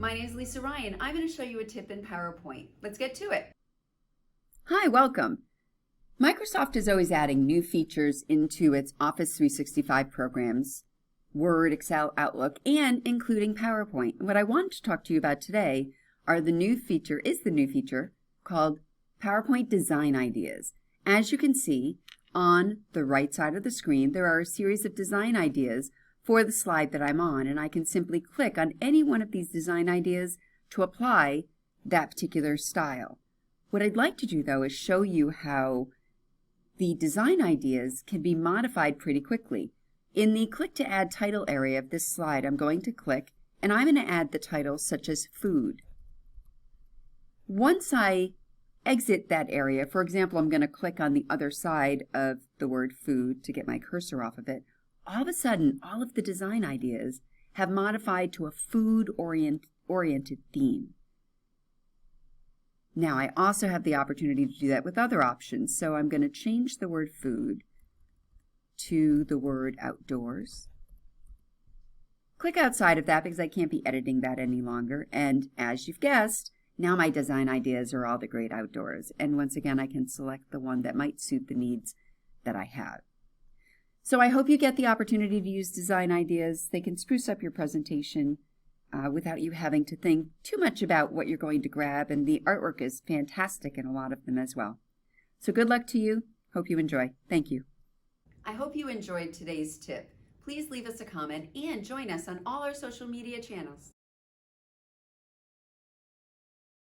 My name is Lisa Ryan. I'm going to show you a tip in PowerPoint. Let's get to it. Hi, welcome. Microsoft is always adding new features into its Office 365 programs, Word, Excel, Outlook, and including PowerPoint. What I want to talk to you about today is the new feature called PowerPoint Design Ideas. As you can see on the right side of the screen, there are a series of design ideas for the slide that I'm on, and I can simply click on any one of these design ideas to apply that particular style. What I'd like to do, though, is show you how the design ideas can be modified pretty quickly. In the Click to Add Title area of this slide, I'm going to click, and I'm going to add the titles such as Food. Once I exit that area, for example, I'm going to click on the other side of the word Food to get my cursor off of it, all of a sudden, all of the design ideas have modified to a food-oriented theme. Now, I also have the opportunity to do that with other options, so I'm going to change the word food to the word outdoors. Click outside of that because I can't be editing that any longer, and as you've guessed, now my design ideas are all the great outdoors, and once again I can select the one that might suit the needs that I have. So I hope you get the opportunity to use design ideas. They can spruce up your presentation without you having to think too much about what you're going to grab, and the artwork is fantastic in a lot of them as well. So good luck to you. Hope you enjoy. Thank you. I hope you enjoyed today's tip. Please leave us a comment and join us on all our social media channels.